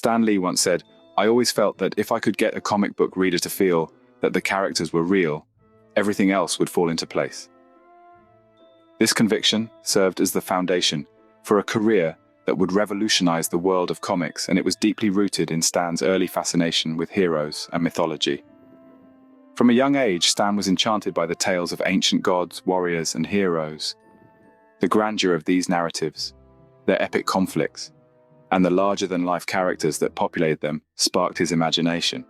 Stan Lee once said, "I always felt that if I could get a comic book reader to feel that the characters were real, everything else would fall into place." This conviction served as the foundation for a career that would revolutionize the world of comics, and it was deeply rooted in Stan's early fascination with heroes and mythology. From a young age, Stan was enchanted by the tales of ancient gods, warriors, and heroes. The grandeur of these narratives, their epic conflicts, and the larger-than-life characters that populated them sparked his imagination.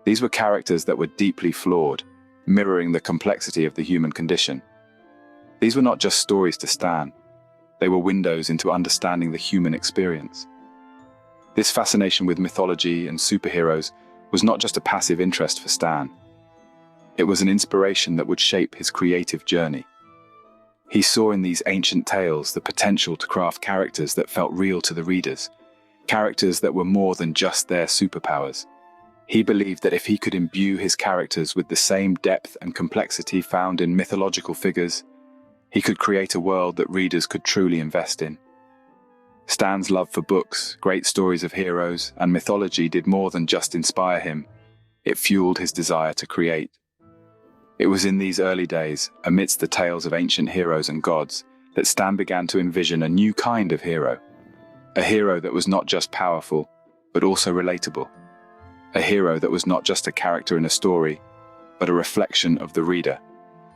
These were characters that were deeply flawed, mirroring the complexity of the human condition. These were not just stories to Stan. They were windows into understanding the human experience. This fascination with mythology and superheroes was not just a passive interest for Stan. It was an inspiration that would shape his creative journey. He saw in these ancient tales the potential to craft characters that felt real to the readers, characters that were more than just their superpowers. He believed that if he could imbue his characters with the same depth and complexity found in mythological figures, he could create a world that readers could truly invest in. Stan's love for books, great stories of heroes, and mythology did more than just inspire him. It fueled his desire to create. It was in these early days, amidst the tales of ancient heroes and gods, that Stan began to envision a new kind of hero. A hero that was not just powerful, but also relatable. A hero that was not just a character in a story, but a reflection of the reader.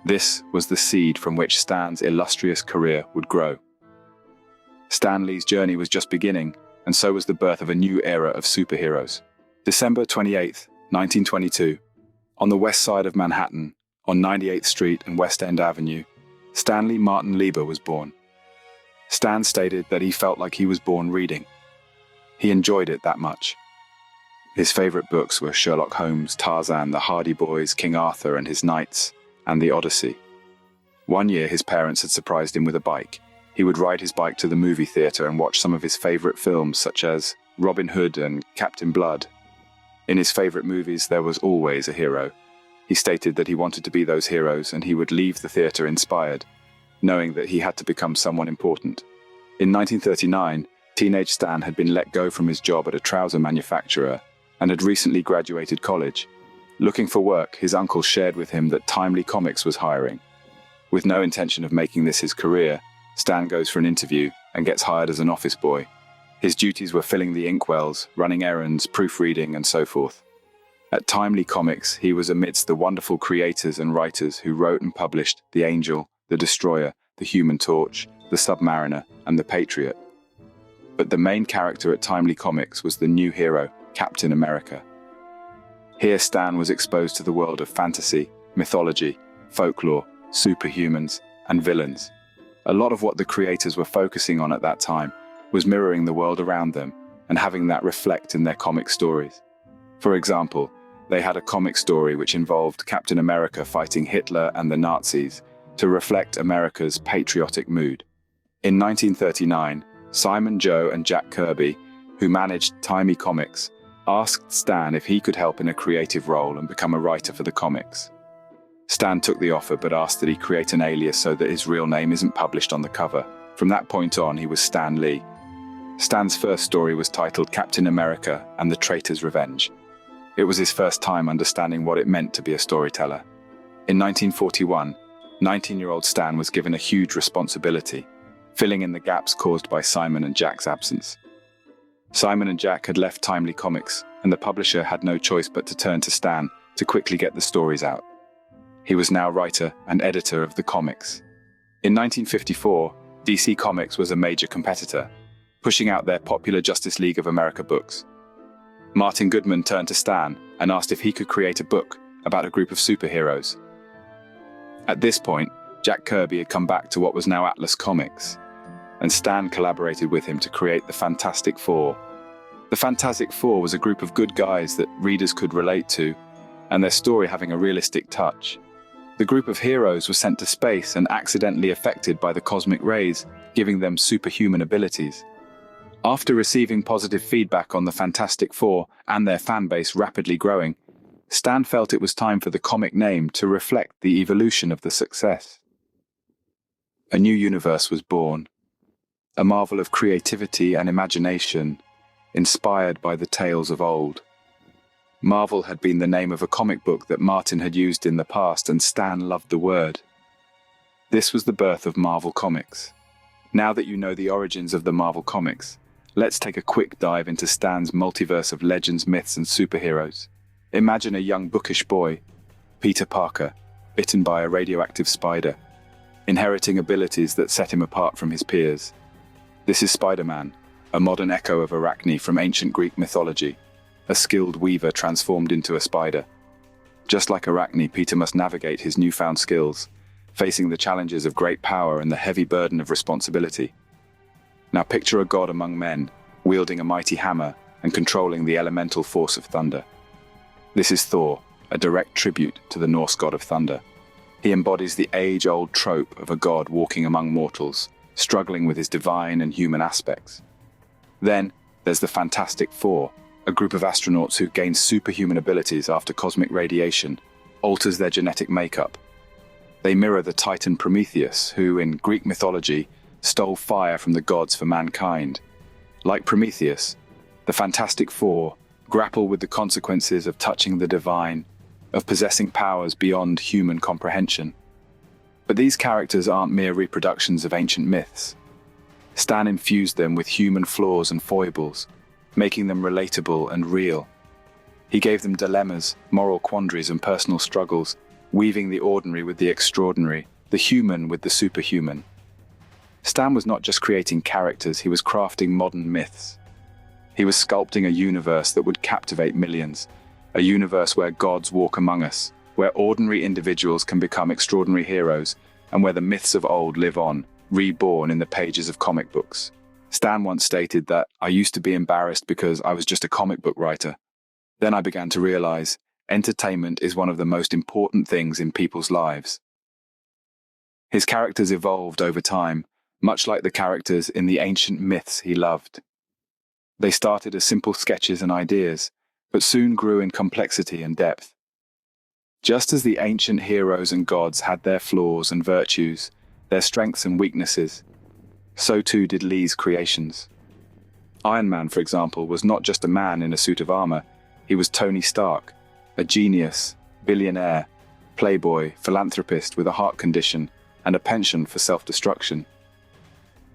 This was the seed from which Stan's illustrious career would grow. Stan Lee's journey was just beginning, and so was the birth of a new era of superheroes. December 28, 1922, on the west side of Manhattan, on 98th Street and West End Avenue, Stanley Martin Lieber was born. Stan stated that he felt like he was born reading. He enjoyed it that much. His favorite books were Sherlock Holmes, Tarzan, The Hardy Boys, King Arthur and His Knights, and The Odyssey. One year his parents had surprised him with a bike. He would ride his bike to the movie theater and watch some of his favorite films such as Robin Hood and Captain Blood. In his favorite movies there was always a hero. He stated that he wanted to be those heroes, and he would leave the theater inspired, knowing that he had to become someone important. In 1939, teenage Stan had been let go from his job at a trouser manufacturer and had recently graduated college. Looking for work, his uncle shared with him that Timely Comics was hiring. With no intention of making this his career, Stan goes for an interview and gets hired as an office boy. His duties were filling the inkwells, running errands, proofreading, and so forth. At Timely Comics, he was amidst the wonderful creators and writers who wrote and published The Angel, The Destroyer, The Human Torch, The Submariner, and The Patriot. But the main character at Timely Comics was the new hero, Captain America. Here Stan was exposed to the world of fantasy, mythology, folklore, superhumans, and villains. A lot of what the creators were focusing on at that time was mirroring the world around them and having that reflect in their comic stories. For example, they had a comic story which involved Captain America fighting Hitler and the Nazis to reflect America's patriotic mood. In 1939, Simon Joe and Jack Kirby, who managed Timely Comics, asked Stan if he could help in a creative role and become a writer for the comics. Stan took the offer but asked that he create an alias so that his real name isn't published on the cover. From that point on, he was Stan Lee. Stan's first story was titled Captain America and the Traitor's Revenge. It was his first time understanding what it meant to be a storyteller. In 1941, 19-year-old Stan was given a huge responsibility, filling in the gaps caused by Simon and Jack's absence. Simon and Jack had left Timely Comics, and the publisher had no choice but to turn to Stan to quickly get the stories out. He was now writer and editor of the comics. In 1954, DC Comics was a major competitor, pushing out their popular Justice League of America books. Martin Goodman turned to Stan and asked if he could create a book about a group of superheroes. At this point, Jack Kirby had come back to what was now Atlas Comics, and Stan collaborated with him to create the Fantastic Four. The Fantastic Four was a group of good guys that readers could relate to, and their story having a realistic touch. The group of heroes was sent to space and accidentally affected by the cosmic rays, giving them superhuman abilities. After receiving positive feedback on the Fantastic Four and their fanbase rapidly growing, Stan felt it was time for the comic name to reflect the evolution of the success. A new universe was born, a marvel of creativity and imagination, inspired by the tales of old. Marvel had been the name of a comic book that Martin had used in the past, and Stan loved the word. This was the birth of Marvel Comics. Now that you know the origins of the Marvel Comics, let's take a quick dive into Stan's multiverse of legends, myths, and superheroes. Imagine a young bookish boy, Peter Parker, bitten by a radioactive spider, inheriting abilities that set him apart from his peers. This is Spider-Man, a modern echo of Arachne from ancient Greek mythology, a skilled weaver transformed into a spider. Just like Arachne, Peter must navigate his newfound skills, facing the challenges of great power and the heavy burden of responsibility. Now picture a god among men, wielding a mighty hammer and controlling the elemental force of thunder. This is Thor, a direct tribute to the Norse god of thunder. He embodies the age-old trope of a god walking among mortals, struggling with his divine and human aspects. Then there's the Fantastic Four, a group of astronauts who gain superhuman abilities after cosmic radiation alters their genetic makeup. They mirror the Titan Prometheus, who, in Greek mythology, stole fire from the gods for mankind. Like Prometheus, the Fantastic Four grapple with the consequences of touching the divine, of possessing powers beyond human comprehension. But these characters aren't mere reproductions of ancient myths. Stan infused them with human flaws and foibles, making them relatable and real. He gave them dilemmas, moral quandaries, and personal struggles, weaving the ordinary with the extraordinary, the human with the superhuman. Stan was not just creating characters, he was crafting modern myths. He was sculpting a universe that would captivate millions, a universe where gods walk among us, where ordinary individuals can become extraordinary heroes, and where the myths of old live on, reborn in the pages of comic books. Stan once stated that, "I used to be embarrassed because I was just a comic book writer. Then I began to realize entertainment is one of the most important things in people's lives." His characters evolved over time, much like the characters in the ancient myths he loved. They started as simple sketches and ideas, but soon grew in complexity and depth. Just as the ancient heroes and gods had their flaws and virtues, their strengths and weaknesses, so too did Lee's creations. Iron Man, for example, was not just a man in a suit of armor, he was Tony Stark, a genius, billionaire, playboy, philanthropist with a heart condition and a penchant for self-destruction.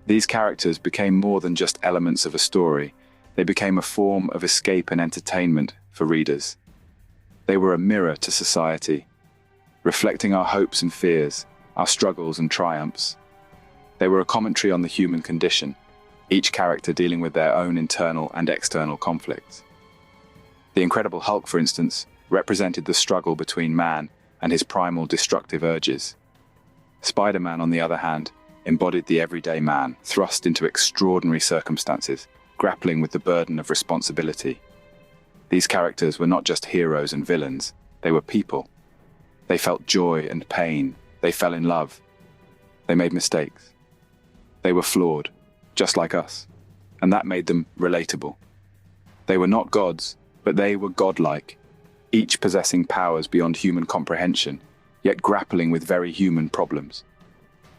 These characters became more than just elements of a story. They became a form of escape and entertainment for readers. They were a mirror to society, reflecting our hopes and fears, our struggles and triumphs. They were a commentary on the human condition, each character dealing with their own internal and external conflicts. The Incredible Hulk, for instance, represented the struggle between man and his primal destructive urges. Spider-Man, on the other hand, embodied the everyday man, thrust into extraordinary circumstances, grappling with the burden of responsibility. These characters were not just heroes and villains, they were people. They felt joy and pain, they fell in love. They made mistakes. They were flawed, just like us, and that made them relatable. They were not gods, but they were godlike, each possessing powers beyond human comprehension, yet grappling with very human problems.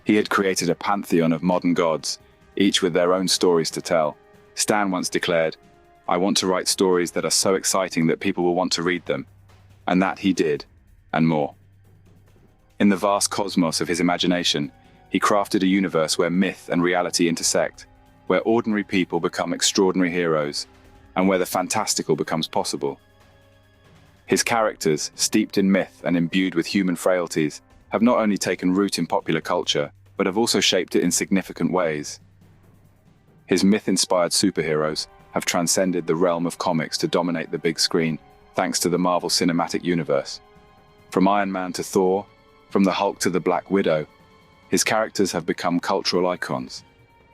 He had created a pantheon of modern gods, each with their own stories to tell. Stan once declared, "I want to write stories that are so exciting that people will want to read them." And that he did, and more. In the vast cosmos of his imagination, he crafted a universe where myth and reality intersect, where ordinary people become extraordinary heroes, and where the fantastical becomes possible. His characters, steeped in myth and imbued with human frailties, have not only taken root in popular culture, but have also shaped it in significant ways. His myth-inspired superheroes have transcended the realm of comics to dominate the big screen, thanks to the Marvel Cinematic Universe. From Iron Man to Thor, from the Hulk to the Black Widow, his characters have become cultural icons,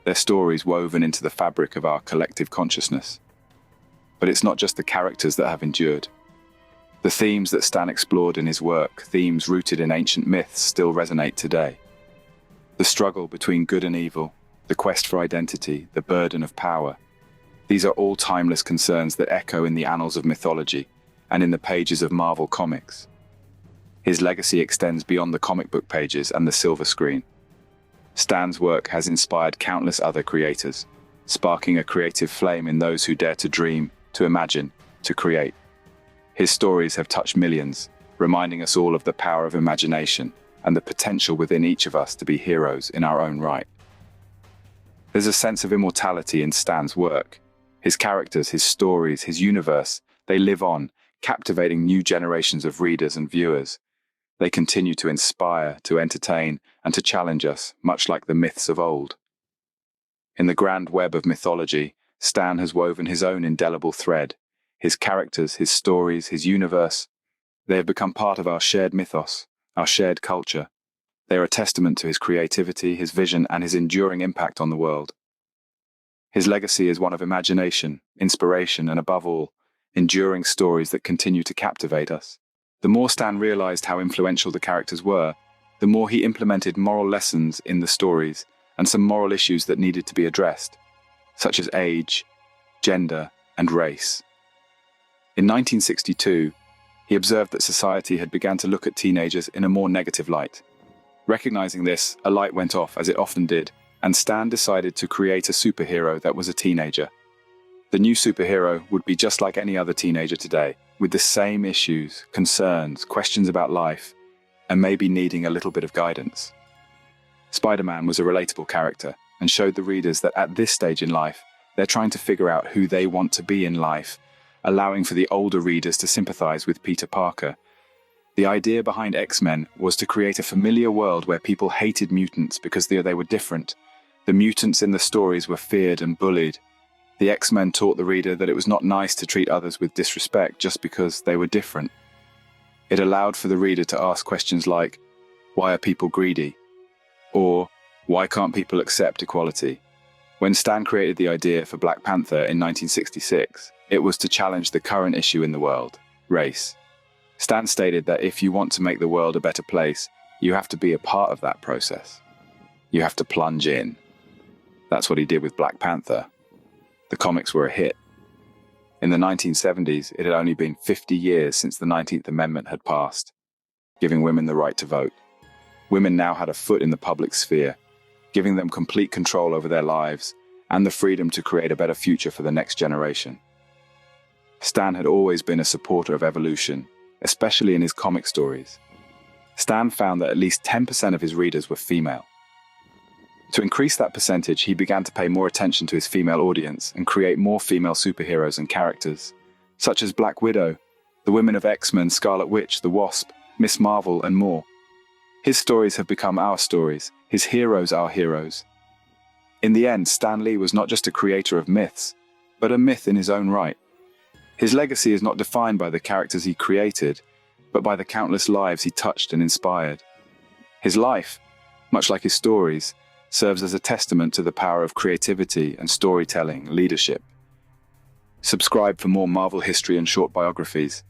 their stories woven into the fabric of our collective consciousness. But it's not just the characters that have endured. The themes that Stan explored in his work, themes rooted in ancient myths, still resonate today. The struggle between good and evil, the quest for identity, the burden of power. These are all timeless concerns that echo in the annals of mythology and in the pages of Marvel Comics. His legacy extends beyond the comic book pages and the silver screen. Stan's work has inspired countless other creators, sparking a creative flame in those who dare to dream, to imagine, to create. His stories have touched millions, reminding us all of the power of imagination and the potential within each of us to be heroes in our own right. There's a sense of immortality in Stan's work. His characters, his stories, his universe, they live on, captivating new generations of readers and viewers. They continue to inspire, to entertain, and to challenge us, much like the myths of old. In the grand web of mythology, Stan has woven his own indelible thread. His characters, his stories, his universe, they have become part of our shared mythos, our shared culture. They are a testament to his creativity, his vision, and his enduring impact on the world. His legacy is one of imagination, inspiration, and above all, enduring stories that continue to captivate us. The more Stan realized how influential the characters were, the more he implemented moral lessons in the stories and some moral issues that needed to be addressed, such as age, gender, and race. In 1962, he observed that society had begun to look at teenagers in a more negative light. Recognizing this, a light went off, as it often did, and Stan decided to create a superhero that was a teenager. The new superhero would be just like any other teenager today, with the same issues, concerns, questions about life, and maybe needing a little bit of guidance. Spider-Man was a relatable character and showed the readers that at this stage in life, they're trying to figure out who they want to be in life, allowing for the older readers to sympathize with Peter Parker. The idea behind X-Men was to create a familiar world where people hated mutants because they were different. The mutants in the stories were feared and bullied. The X-Men taught the reader that it was not nice to treat others with disrespect just because they were different. It allowed for the reader to ask questions like, why are people greedy? Or, why can't people accept equality? When Stan created the idea for Black Panther in 1966, it was to challenge the current issue in the world, race. Stan stated that if you want to make the world a better place, you have to be a part of that process. You have to plunge in. That's what he did with Black Panther. The comics were a hit. In the 1970s, it had only been 50 years since the 19th Amendment had passed, giving women the right to vote. Women now had a foot in the public sphere, giving them complete control over their lives and the freedom to create a better future for the next generation. Stan had always been a supporter of evolution, especially in his comic stories. Stan found that at least 10% of his readers were female. To increase that percentage, he began to pay more attention to his female audience and create more female superheroes and characters, such as Black Widow, the women of X-Men, Scarlet Witch, the Wasp, Miss Marvel, and more. His stories have become our stories, his heroes our heroes. In the end, Stan Lee was not just a creator of myths, but a myth in his own right. His legacy is not defined by the characters he created, but by the countless lives he touched and inspired. His life, much like his stories, serves as a testament to the power of creativity and storytelling leadership. Subscribe for more Marvel history and short biographies.